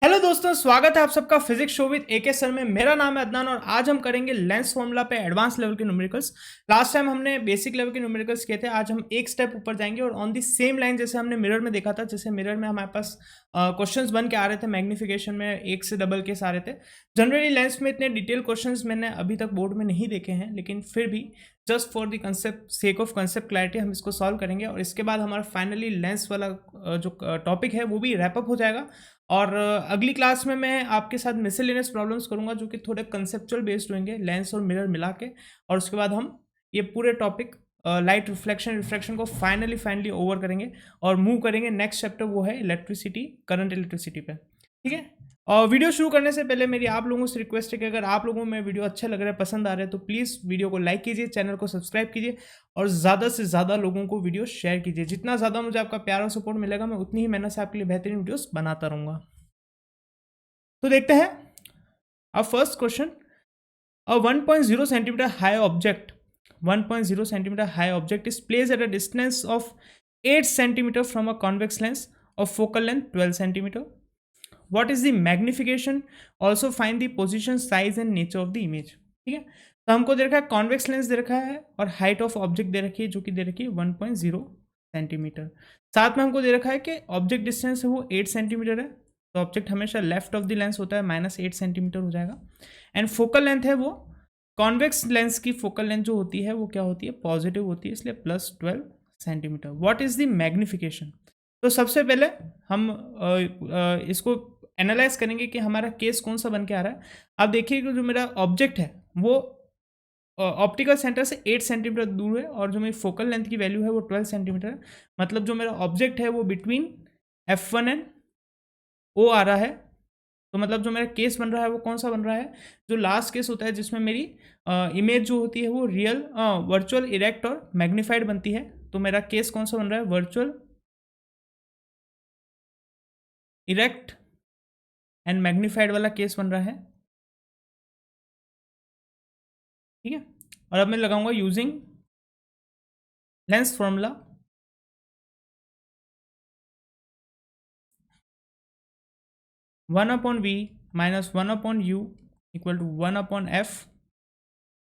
Hello दोस्तों, स्वागत है आप सबका physics show with AK sir में। मेरा नाम है अदनान और आज हम करेंगे लेंस फॉर्मूला पे एडवांस लेवल के न्यूमेरिकल्स। लास्ट टाइम हमने बेसिक लेवल के न्यूमेरिकल्स किए थे, आज हम एक स्टेप ऊपर जाएंगे और ऑन दी सेम लाइन जैसे हमने मिरर में देखा था। जैसे मिरर में हमारे पास क्वेश्चंस बन के आ रहे थे, मैग्निफिकेशन में एक से डबल केस आ रहे थे। जनरली लेंस में इतने डिटेल क्वेश्चंस मैंने अभी तक बोर्ड में नहीं देखे हैं, लेकिन फिर भी just for the concept sake of concept clarity हम इसको सॉल्व करेंगे और इसके बाद हमारा फाइनली लेंस वाला जो टॉपिक है वो भी रैपअप हो जाएगा। और अगली क्लास में मैं आपके साथ मिसलेनियस प्रॉब्लम्स करूंगा जो कि थोड़े कंसेप्चुअल बेस्ड होंगे, लेंस और मिरर मिला के। और उसके बाद हम ये पूरे टॉपिक लाइट रिफ्लेक्शन को फाइनली ओवर करेंगे और मूव करेंगे नेक्स्ट चैप्टर, वो है इलेक्ट्रिसिटी, करंट इलेक्ट्रिसिटी पे। ठीक है। और वीडियो शुरू करने से पहले मेरी आप लोगों से रिक्वेस्ट है कि अगर आप लोगों में वीडियो अच्छे लग रहे हैं, पसंद आ रहे हैं, तो प्लीज़ वीडियो को लाइक कीजिए, चैनल को सब्सक्राइब कीजिए और ज़्यादा से ज़्यादा लोगों को वीडियो शेयर कीजिए। जितना ज़्यादा मुझे आपका प्यार और सपोर्ट मिलेगा, मैं उतनी ही मेहनत से आपके लिए बेहतरीन वीडियोस बनाता रहूँगा। तो देखते हैं अब first question. A 1.0 centimetre high object 1.0 centimetre high object is placed at a distance of 8 centimetre from a convex lens of focal length 12 centimetre. What is the magnification? Also find the position, size and nature of the image. ठीक है। तो हमको दे रखा है convex lens दे रखा है और height of object they रखी है जो कि दे रखी है 1.0 सेंटीमीटर। साथ में हमको दे रखा है कि ऑब्जेक्ट डिस्टेंस है वो 8 सेंटीमीटर है, तो ऑब्जेक्ट हमेशा लेफ्ट ऑफ द लेंस होता है, -8 सेंटीमीटर हो जाएगा। एंड फोकल लेंथ है वो, कॉन्वेक्स लेंस की फोकल लेंथ जो होती है वो क्या होती है, पॉजिटिव होती है, इसलिए +12 centimetre. What is the magnification? तो सबसे पहले हम इसको एनालाइज करेंगे कि हमारा केस कौन सा बन के आ रहा है। आप देखिए कि जो मेरा ऑब्जेक्ट है वो ऑप्टिकल सेंटर से 8 सेंटीमीटर दूर है और जो मेरी फोकल लेंथ की वैल्यू है वो 12 सेंटीमीटर है। मतलब जो मेरा ऑब्जेक्ट है वो बिटवीन F1 एंड O आ रहा है। तो मतलब जो मेरा केस बन रहा है वो कौन सा बन रहा है, जो लास्ट केस होता है जिसमें मेरी इमेज जो होती है वो रियल, वर्चुअल, इरेक्ट और मैग्नीफाइड बनती है। तो मेरा केस कौन सा बन रहा है, वर्चुअल, इरेक्ट एंड मैग्नीफाइड वाला केस बन रहा है। ठीक है। और अब मैं लगाऊंगा using lens formula. One upon v minus 1 upon u equal to 1 upon f.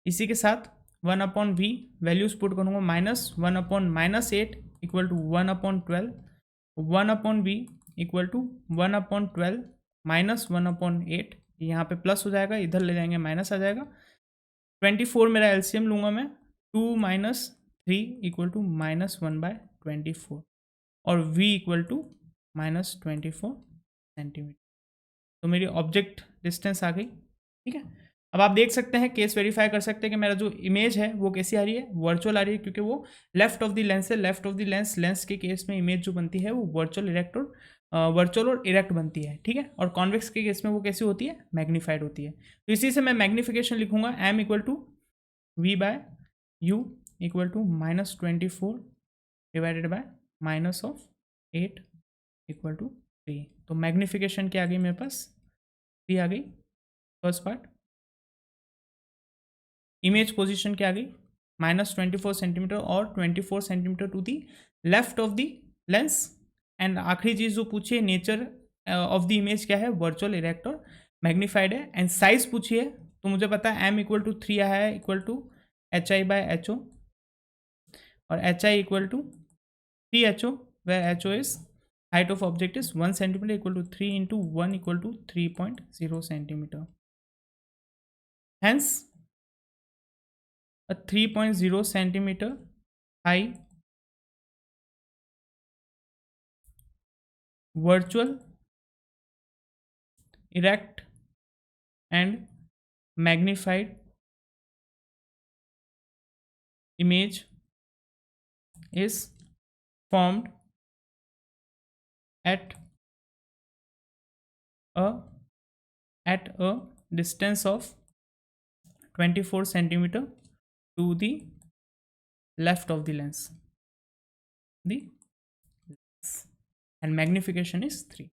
इसी के साथ 1 अपॉन वी वैल्यूज पुट करूंगा, -1 upon -8 equal to 1 upon 12, 1 upon v equal to 1 upon 12 minus 1 upon 8। यहाँ पे प्लस हो जाएगा, इधर ले जाएंगे माइनस आ जाएगा। 24 मेरा एलसीएम लूंगा मैं, 2 माइनस 3 इक्वल टू -1/24 और v इक्वल टू -24 सेंटीमीटर। तो मेरी ऑब्जेक्ट डिस्टेंस आ गई। ठीक है। अब आप देख सकते हैं, केस वेरीफाई कर सकते हैं कि मेरा जो इमेज है वो कैसी आ रही है, वर्चुअल आ रही है, क्योंकि वो लेफ्ट ऑफ द लेंस है। लेफ्ट ऑफ द लेंस के केस में इमेज जो बनती है वो वर्चुअल और इरेक्ट बनती है। ठीक है। और कॉन्वेक्स के केस में वो कैसी होती है, मैग्नीफाइड होती है। तो इसी से मैं मैग्नीफिकेशन लिखूंगा, m equal to v/u equal to -24 divided by -8 equal to 3। तो मैग्नीफिकेशन क्या आ गई मेरे पास, 3 आ गई फर्स्ट पार्ट। इमेज पोजीशन क्या आ गई, -24 सेंटीमीटर और 24 centimetre to the left of the lens. And आखिरी चीज़ जो पूछी है, नेचर ऑफ द इमेज क्या है, वर्चुअल, इरेक्ट और मैग्नीफाइड है। एंड साइज पूछी है, तो मुझे पता है m इक्वल टू 3 आया है, इक्वल टू HI/HO और HI equal to 3HO, where HO is height of object is 1 centimeter equal to 3 into 1 equal to 3.0 centimeter. Hence, a 3.0 centimeter high virtual, erect and magnified image is formed at a distance of 24 centimeter to the left of the lens, and magnification is 3.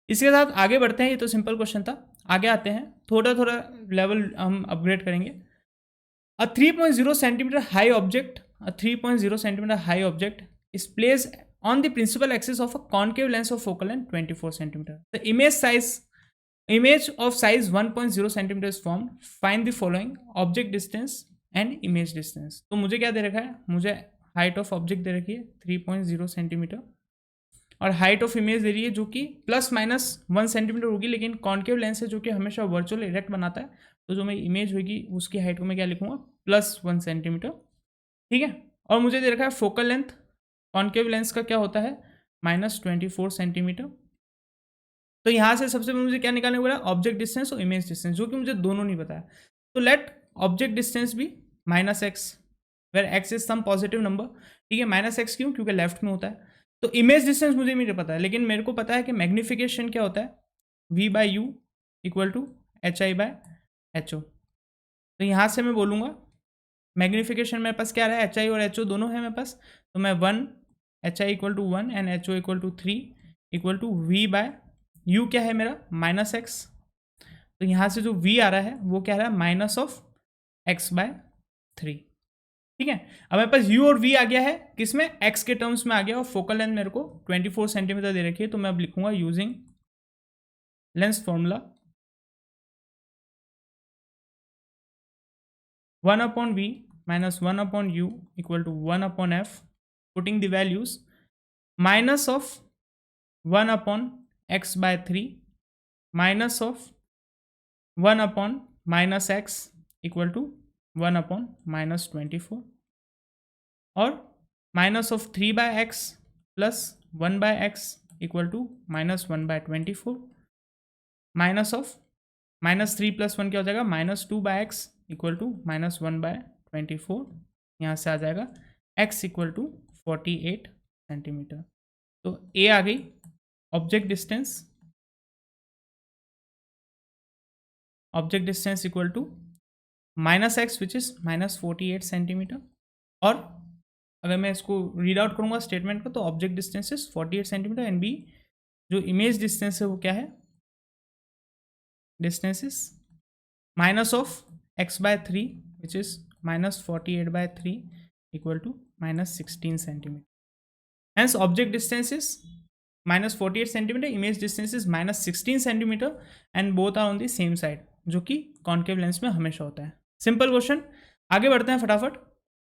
इसके साथ आगे बढ़ते हैं, ये तो simple question था। आगे आते हैं, थोड़ा थोड़ा लेवल हम अपग्रेड करेंगे। A 3.0 centimeter high object is placed on the principal axis of a concave lens of focal length 24 centimeter. The image of size 1.0 centimeter is formed. Find the following: object distance and image distance. तो मुझे क्या दे रखा है, मुझे height of object they रखी है 3.0 centimetre और height of image दे रही है जो कि प्लस माइनस 1 सेंटीमीटर होगी, लेकिन कॉन्केव लेंस है जो कि हमेशा वर्चुअल इरेक्ट बनाता है, तो जो मेरी इमेज होगी उसकी हाइट को मैं क्या लिखूंगा, +1 सेंटीमीटर। ठीक है, और मुझे दे रखा है फोकल लेंथ कॉन्केव लेंस का क्या होता है, -24 सेंटीमीटर। तो यहाँ से सबसे पहले मुझे क्या निकालने को बोला, ऑब्जेक्ट डिस्टेंस और इमेज डिस्टेंस, जो कि मुझे दोनों नहीं बताया। तो लेट ऑब्जेक्ट डिस्टेंस भी -x, where x is some positive number. ठीक है, -x क्यों, क्योंकि लेफ्ट में होता है। तो इमेज डिस्टेंस मुझे नहीं पता है, लेकिन मेरे को पता है कि मैग्निफिकेशन क्या होता है, v/u = hi/ho। तो यहाँ से मैं बोलूँगा मैग्निफिकेशन मेरे पास क्या रहा है, hi और ho दोनों है मेरे पास, तो मैं 1 hi = 1 एंड ho = 3 = v/u क्या है मेरा, -x। तो यहाँ से जो v आ रहा है वो क्या रहा है, -x/3। ठीक है, अब मेरे पास u और v आ गया है किसमें, x के टर्म्स में आ गया, और फोकल लेंथ मेरे को 24 सेंटीमीटर दे रखी है। तो मैं अब लिखूंगा using lens formula 1/v - 1/u = 1/f, putting the values -1/x/3 -1/-x = 1/-24 और -3/x + 1/x = -1/24 -3 + 1 क्या हो जाएगा, -2/x = -1/24। यहाँ से आ जाएगा x = 48 सेंटीमीटर। तो ए आ गई object distance equal to -x which is -48 centimetre. और अगर मैं इसको रीड आउट करूंगा स्टेटमेंट को, तो object distance is 48 centimetre and B जो इमेज डिस्टेंस है वो क्या है, distance is -x/3 which is -48/3 = -16 centimetre. Hence object distance is -48 centimeter, image distance is -16 centimeter and both are on the same side, जो कि concave lens में हमेशा होता है। सिंपल क्वेश्चन, आगे बढ़ते हैं फटाफट,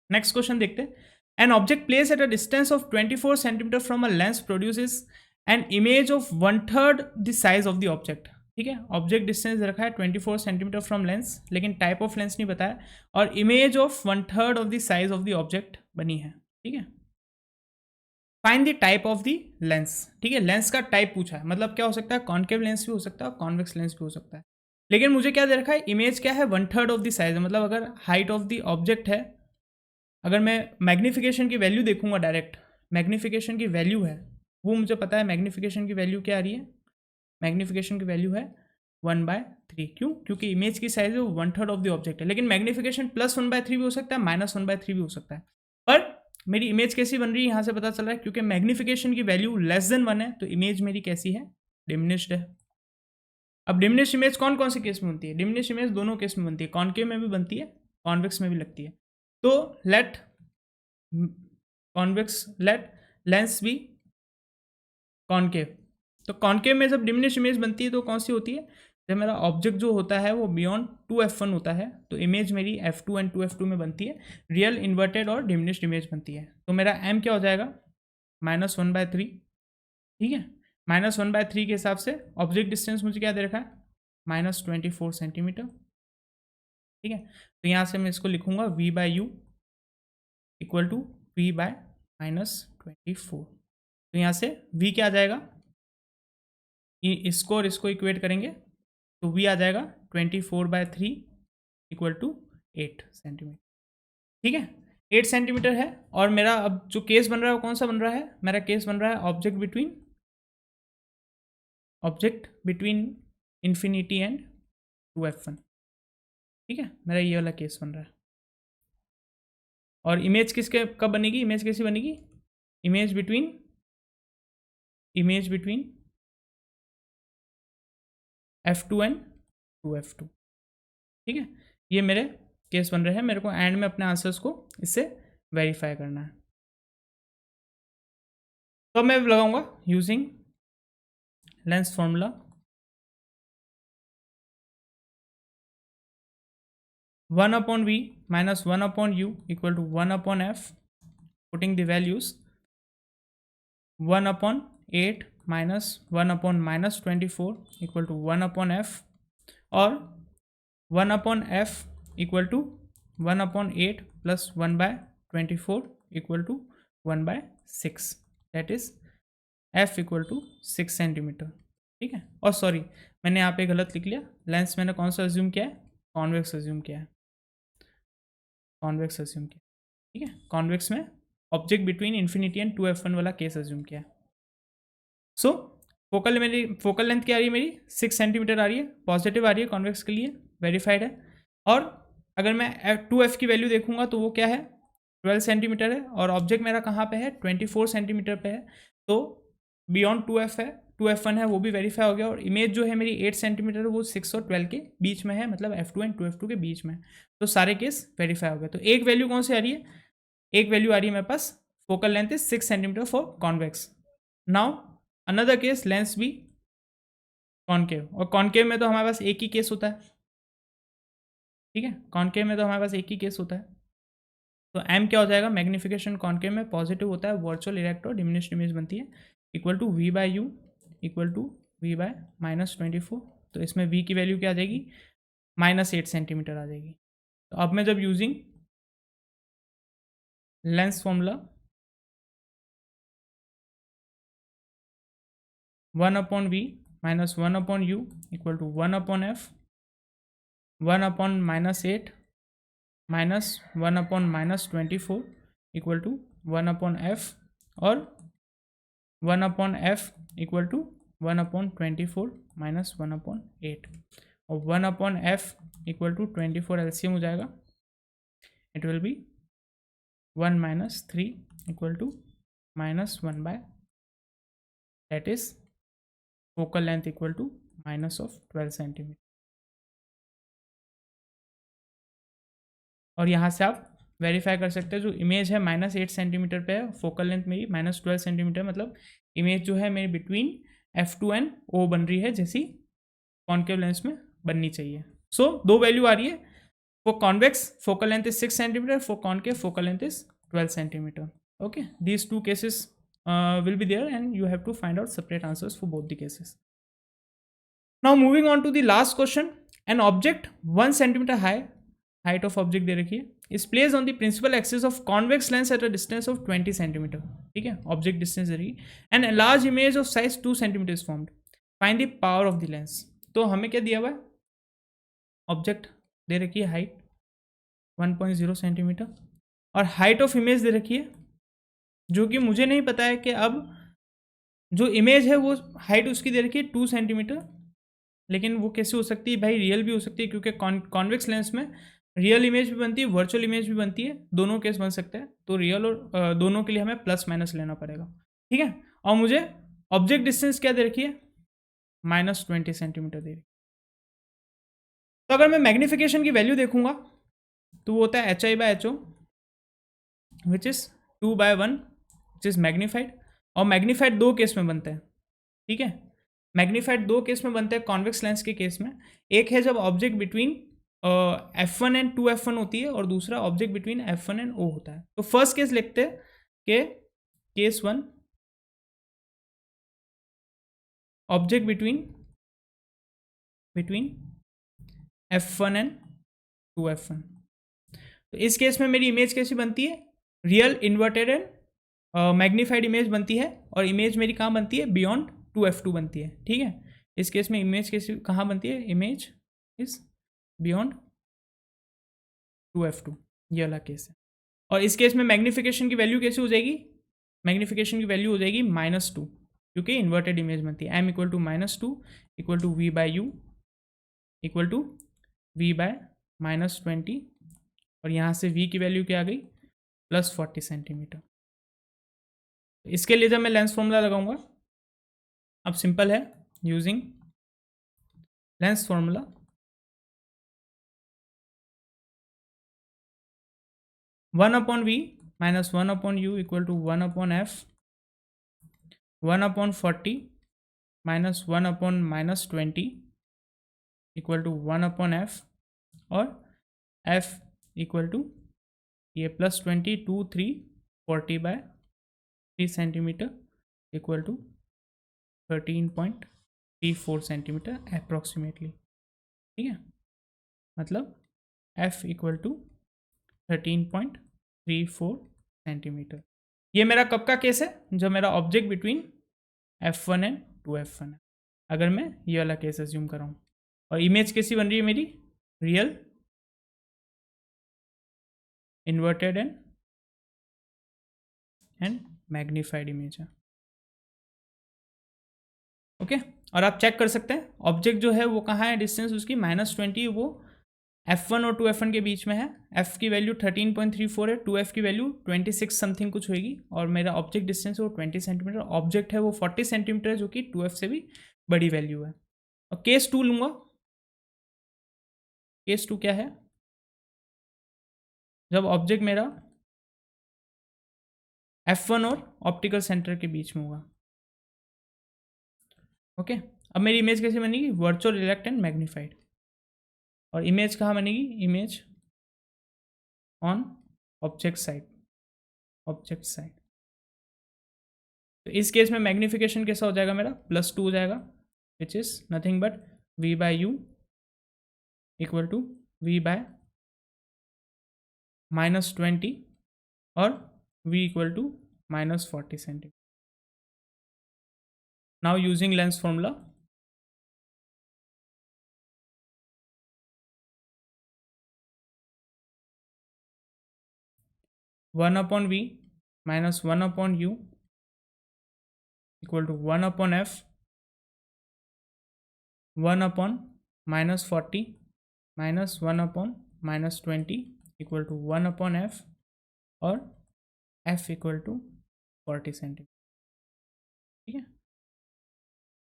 नेक्स्ट क्वेश्चन देखते हैं। An object place at a distance of 24 centimetre from a lens produces an image of 1/3 the size of the object. ठीक है, ऑब्जेक्ट डिस्टेंस रखा है 24 सेंटीमीटर फ्रॉम लेंस, लेकिन टाइप ऑफ लेंस नहीं बताया, और image of 1/3 of the size of the object बनी है। ठीक है, find the type of the lens. ठीक है, लेंस का टाइप पूछा है, मतलब क्या हो सकता है, कॉन्केव लेंस भी हो सकता है और कॉन्वेक्स लेंस भी हो सकता है, लेकिन मुझे क्या दे रखा है, इमेज क्या है, 1/3 ऑफ द साइज है। मतलब अगर हाइट ऑफ द ऑब्जेक्ट है, अगर मैं मैग्निफिकेशन की वैल्यू देखूंगा डायरेक्ट, मैग्निफिकेशन की वैल्यू है वो मुझे पता है, मैग्निफिकेशन की वैल्यू क्या आ रही है, मैग्निफिकेशन की वैल्यू है 1/3। क्यों, क्योंकि इमेज की साइज है वो 1/3 ऑफ द ऑब्जेक्ट है, लेकिन मैग्निफिकेशन +1/3 भी हो सकता है, -1/3 भी हो सकता है। पर मेरी इमेज कैसी बन रही है यहाँ से पता चल रहा है, क्योंकि मैग्निफिकेशन की वैल्यू <1 है, तो इमेज मेरी कैसी है, डिमिनिश्ड है। अब डिमिनिश्ड इमेज कौन कौन से केस में बनती है, डिमिनिश्ड इमेज दोनों केस में बनती है, कॉन्केव में भी बनती है, कॉन्वेक्स में भी लगती है। तो लेट लेंस बी कॉन्केव। तो कॉन्केव में जब डिमिनिश्ड इमेज बनती है तो कौन सी होती है, जब मेरा ऑब्जेक्ट जो होता है वो बियॉन्ड 2f1 होता है, तो इमेज मेरी f2 एंड 2f2 में बनती है, रियल, इन्वर्टेड और डिमिनिश्ड इमेज बनती है। तो मेरा m क्या हो जाएगा, -1/3। ठीक है, -1/3 के हिसाब से ऑब्जेक्ट डिस्टेंस मुझे क्या दे रखा है, -24 सेंटीमीटर। ठीक है, तो यहाँ से मैं इसको लिखूंगा v/u = v/-24। तो यहाँ से v क्या आ जाएगा, इसको और इसको इक्वेट करेंगे तो v आ जाएगा 24/3 = 8 सेंटीमीटर। ठीक है, 8 सेंटीमीटर है, और मेरा अब जो केस बन रहा है वो कौन सा बन रहा है, मेरा केस बन रहा है object between infinity and 2f1। ठीक है, मेरा ये वाला केस बन रहा है। और इमेज किसके कब बनेगी, इमेज कैसी बनेगी, image between f2 and 2f2। ठीक है, ये मेरे केस बन रहे हैं, मेरे को एंड में अपने आंसर्स को इससे वेरीफाई करना है। तो अब मैं लगाऊंगा using lens formula, 1/v minus 1/u equal to 1/f, putting the values 1/8 minus 1/-24 equal to 1/f, और 1/f equal to 1/8 plus 1/24 equal to 1/6, that is f equal to 6 centimetre. ठीक है, और सॉरी मैंने यहाँ पे गलत लिख लिया, लेंस मैंने कौन सा अज्यूम किया है, कॉन्वेक्स अज्यूम किया है, कॉन्वेक्स अज्यूम किया। ठीक है, कॉन्वेक्स में object between infinity and 2f1 वाला केस अज्यूम किया है। सो फोकल लेंथ क्या आ रही है मेरी, 6 सेंटीमीटर आ रही है, पॉजिटिव आ रही है कॉन्वेक्स के लिए, वेरीफाइड है। और अगर मैं 2f की वैल्यू देखूंगा तो वो क्या है, 12 सेंटीमीटर है, और ऑब्जेक्ट मेरा कहाँ पे है, 24 सेंटीमीटर पे है, तो बियॉन्ड 2f है, 2f1 है, वो भी वेरीफाई हो गया। और इमेज जो है मेरी 8 सेंटीमीटर, वो 6 और 12 के बीच में है, मतलब f2 एंड 2f2 के बीच में, तो सारे केस वेरीफाई हो गए। तो एक वैल्यू कौन सी आ रही है, एक वैल्यू आ रही है मेरे पास, focal length is 6 centimetre for convex. Now another case, lens be concave, और कॉनकेव में तो हमारे पास एक ही केस होता है। ठीक है, कॉनकेव में तो हमारे पास एक ही केस होता है। तो एम क्या हो जाएगा, मैग्निफिकेशन कॉनकेव में पॉजिटिव होता है, वर्चुअल इरेक्ट और डिमिनिश्ड इमेज बनती है, equal to v by u equal to v by -24। तो इसमें वी की वैल्यू क्या आ जाएगी, -8 सेंटीमीटर आ जाएगी। तो अब मैं जब using lens formula 1/v minus 1/u equal to 1/f, 1/-8 minus 1/-24 equal to 1/f, और 1/f equal to 1/24 minus 1/8, और 1/f equal to 24 LCM हो जाएगा, it will be 1 minus 3 equal to -1 by, that is focal length equal to -12 centimetre. और यहाँ से आप verify कर सकते हैं, जो इमेज है -8 सेंटीमीटर पे है, फोकल लेंथ मेरी -12 सेंटीमीटर, मतलब इमेज जो है मेरी बिटवीन f2 एंड o बन रही है, जैसी कॉन्केव लेंस में बननी चाहिए। सो दो वैल्यू आ रही है, for convex focal length is 6 centimetre, for concave focal length is 12 centimetre. Okay, these two cases will be there and you have to find out separate answers for both the cases. Now moving on to the last question, an object 1 centimeter high, height of object दे रखी है, is placed on the principal axis of convex lens at a distance of 20 centimeter. ठीक है, object distance दे रही है, and a large image of size 2 centimeter is formed. Find the power of the lens. तो हमें क्या दिया हुआ है, ऑब्जेक्ट दे रखी है हाइट 1.0 सेंटीमीटर, और हाइट ऑफ इमेज दे रखी है, जो कि मुझे नहीं पता है कि अब जो इमेज है वो हाइट उसकी दे रखी है 2 सेंटीमीटर, लेकिन वो कैसे हो सकती है भाई, रियल भी हो सकती है, क्योंकि कॉन्वेक्स लेंस में रियल इमेज भी बनती है, वर्चुअल इमेज भी बनती है, दोनों केस बन सकते हैं। तो रियल और दोनों के लिए हमें प्लस माइनस लेना पड़ेगा। ठीक है, और मुझे ऑब्जेक्ट डिस्टेंस क्या दे रखी है, -20 सेंटीमीटर दे रही है। तो अगर मैं मैग्निफिकेशन की वैल्यू देखूंगा तो वो होता है HI/HO which is 2/1 which is magnified, और मैग्नीफाइड दो केस में बनते हैं। ठीक है, मैग्नीफाइड दो केस में बनते हैं कॉन्वेक्स लेंस के केस में, एक है जब object between f1 and 2f1 होती है, और दूसरा object between f1 and o होता है। तो फर्स्ट केस लिखते हैं कि case 1, object between f1 and 2f1। तो इस केस में मेरी इमेज कैसी बनती है, real inverted and magnified image बनती है, और इमेज मेरी कहाँ बनती है, बियॉन्ड 2f2 बनती है। ठीक है, इस केस में इमेज कैसी कहाँ बनती है, इमेज इज बियॉन्ड 2f2, ये वाला केस है। और इस केस में मैग्नीफिकेशन की वैल्यू कैसी हो जाएगी, मैग्नीफिकेशन की वैल्यू हो जाएगी -2, क्योंकि इन्वर्टेड इमेज बनती है। m equal to -2 equal to v by u equal to v by -20, और यहाँ से v की वैल्यू क्या आ गई, +40 सेंटीमीटर। इसके लिए जब मैं लेंस फॉर्मूला लगाऊंगा, अब सिंपल है, using lens formula 1/v minus 1/u equal to 1/f, 1/40 minus 1/-20 equal to 1/f और f इक्वल टू ये +20 2 3 40/3 centimetre equal to 13.34 centimetre approximately. ठीक है, मतलब f इक्वल टू 13.34 सेंटीमीटर। ये मेरा कब का केस है? जो मेरा object between f1 and 2f1 है। अगर मैं ये वाला केस अज्यूम कर रहा हूँ और इमेज कैसी बन रही है मेरी? Real inverted and magnified image है। ओके, और आप चेक कर सकते हैं ऑब्जेक्ट जो है वो कहाँ है, डिस्टेंस उसकी -20, वो f1 और 2f1 के बीच में है। f की वैल्यू 13.34 है, 2f की वैल्यू 26 समथिंग कुछ होगी, और मेरा ऑब्जेक्ट डिस्टेंस है वो 20 सेंटीमीटर, ऑब्जेक्ट है वो 40 सेंटीमीटर है, जो कि 2f से भी बड़ी वैल्यू है। और केस 2 लूँगा। केस 2 क्या है? जब ऑब्जेक्ट मेरा f1 और ऑप्टिकल सेंटर के बीच में होगा। ओके, अब मेरी इमेज कैसे बनेगी? Virtual, erect and magnified. और इमेज कहाँ बनेगी? Image on object side, object side. तो इस केस में मैग्नीफिकेशन कैसा हो जाएगा मेरा? +2 हो जाएगा, which is nothing but v/u equal to v/-20 और v equal to -40 centimetre. Now using lens formula, (1/v -1/u equal to 1/f 1/-40 minus 1/-20 equal to 1/f और f इक्वल टू 40 सेंटीमीटर। ठीक है,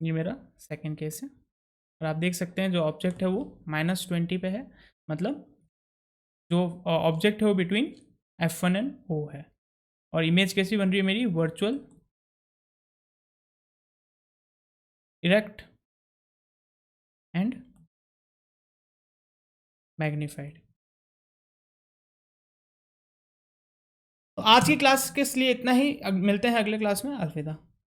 ये मेरा सेकेंड केस है। और आप देख सकते हैं जो ऑब्जेक्ट है वो -20 पे है, मतलब जो ऑब्जेक्ट है वो बिटवीन f1 एंड o है। और इमेज कैसी बन रही है मेरी? Virtual, erect and magnified. तो आज की क्लास के लिए इतना ही, मिलते हैं अगले क्लास में। अलविदा।